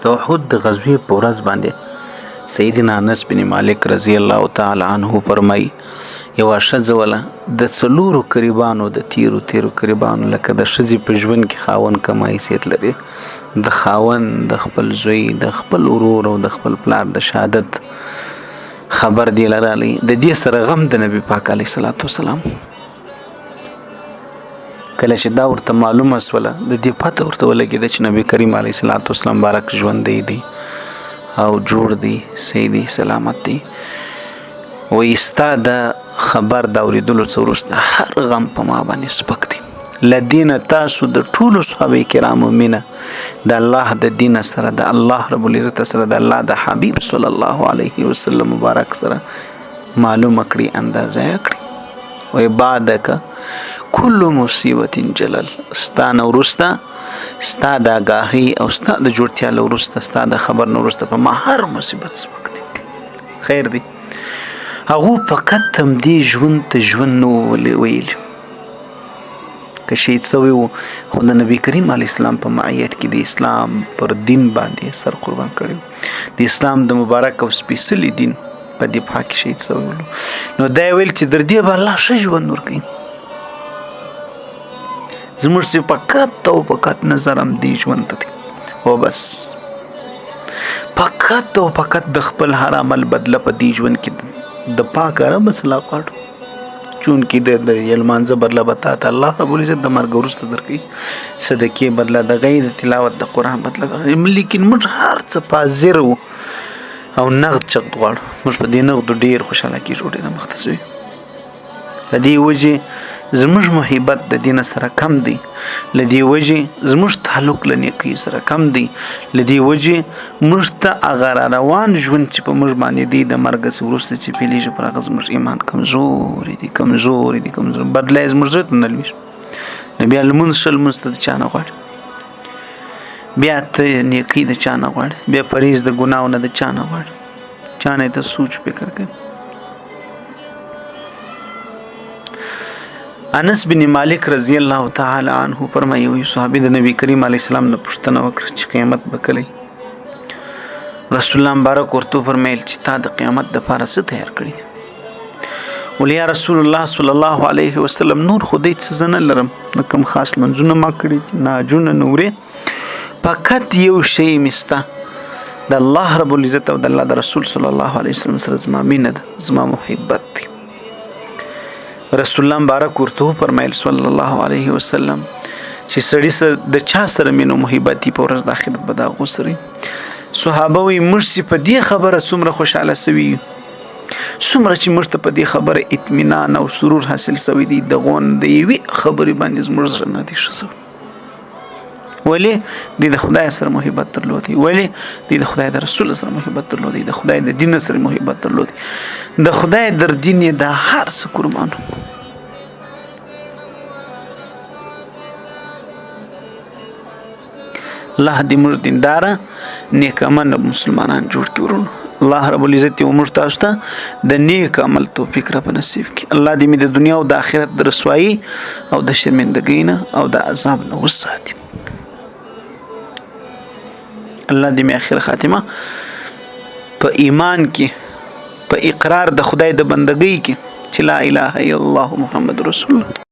د احد د غزوې په ورځ باندې سیدنا انس بن مالک رضی الله تعالی عنه فرمایي یوه ښځه وله د څلورو قریبانو د تیرو قریبانو لکه د ښځې په ژوند کې خاوند کم حیثیت لري، د خاوند، د خپل زوی، د خپل ورور او د خپل پلار د شهادت خبر دی لرالی. د دې سره غم د نبی پاک علیه الصلاۃ والسلام کله چې دا ورته معلومه سوله، د دې پته ورته ولګېده چې نبی کریم علیه الصلاۃ والسلام بارک ژوندی دی او جوړ دی، صحیح دی، سلامت دی. وایي ستا د خبر د اورېدلو څه وروسته هر غم په ما باندې سپک دی. له دینه تاسو د ټولو صحابه کرامو مینه د الله د دین سره، د الله رب العزت سره، د الله د حبیب صلی الله علیه وسلم مبارک سره معلومه کړي، اندازه یې کړي. وایي بعدک کل مصیبت جلل، ستا نه وروسته، ستا د آګاهۍ او ستا د جوړتیا له وروسته، ستا د خبر نه وروسته په ما هر مصیبت سپک دی. خیر دی. هغو فقط تمدې ژوند ته ژوند نه ویلي، که شهید سوی و خو د نبی کریم علیه السلام په معیت کې د اسلام پر دین باندې سر قربان کړی، د اسلام د مبارک او سپېڅلي دین په دفاع کې شهید سوی ولو. نو دا یې ویل چې در دې به الله ښه ژوند ورکوي. زموږ چې فقط او فقط نظر هم دې ژوند ته دی او بس، فقط او فقط د خپل هر عمل بدله په دې ژوند کې د پاک رب صلاح غواړو، چونکې د لمانځه بدله به تا ته الله رب العزت د مرګ وروسته درکوي، صدقې بدله د غیر تلاوت د قرآن بدله. لیکن موږ هر څه پازر وو او نغد چغد غواړو، موږ په دې نغدو ډېر خوشحاله کېږو، ډېر مخته سوي. له دې وجې زموږ محبت د دین سره کم دی، له دې وجې زموږ تعلق له نیکۍ سره کم دی، له دې وجې موږ ته هغه روان ژوند چې په موږ باندې دی د مرګ څخه وروسته چې پیلېږي، پر هغه زموږ ایمان کمزوري دی، بدله یې زموږ زړه ته نه لوېږي. نو بیا لمونځ ښه لمونځ ته د چا نه غواړي، بیا ته نیکۍ د چا نه غواړي، بیا پرهیز د ګناهو نه د چا نه غواړي، چا نه ته سوچ فکر کوي. انس بن مالک رضی الله تعالی عنه فرمایي وي صحابي د نبی کریم علیه السلام نه پوښتنه وکړه چې قیامت به کله؟ رسول الله مبارک ورته فرمایل چې تا د قیامت دپاره څه تیار کړي دي؟ ولې یا رسول الله صلی الله علیه وسلم نور خو دې څه زه نه لرم، نه کوم خاص لمونځونه ما کړي دي، نه حجونه، نه ورې، فقط یو شی مې سته، د الله رب العزت او د الله د رسول صلی الله علیه وسلم سره زما مینه ده، زما محبت دی. رسول الله مبارک ورته فرمایل صلی الله علیه وسلم چې سړی سره د چا سره مینه محبت په ورځ د آخرت به د هغو سره. صحابه وایي موږ چې په دې خبره څومره خوشحاله سوي یو، څومره چې موږ ته په دې خبره اطمینان او سرور حاصل سوی دی، د یوې خبرې باندې زموږ زړه نه دی ښه سوی. ولې؟ دوی د خدای سره محبت درلودی، ولې؟ دوی د خدای د رسول سره محبت درلودی، د خدای د دین سره محبت درلودی، د خدای در دین یې د هر څه قربانو. الله دې موږ دینداره نیک عمل مسلمانان جوړ کړي ورونو. الله رب العزت یې موږ تاسو ته د نیک عمل توفیق را په نصیب کړي. الله دې مې د دنیا او د آخرت د رسوایي او د شرمندګۍ نه او د عذاب نه وساتي. الله دې مې آخر خاتمه په ایمان کې، په اقرار د خدای د بندګۍ کې چې لا اله الا الله محمد رسول الله.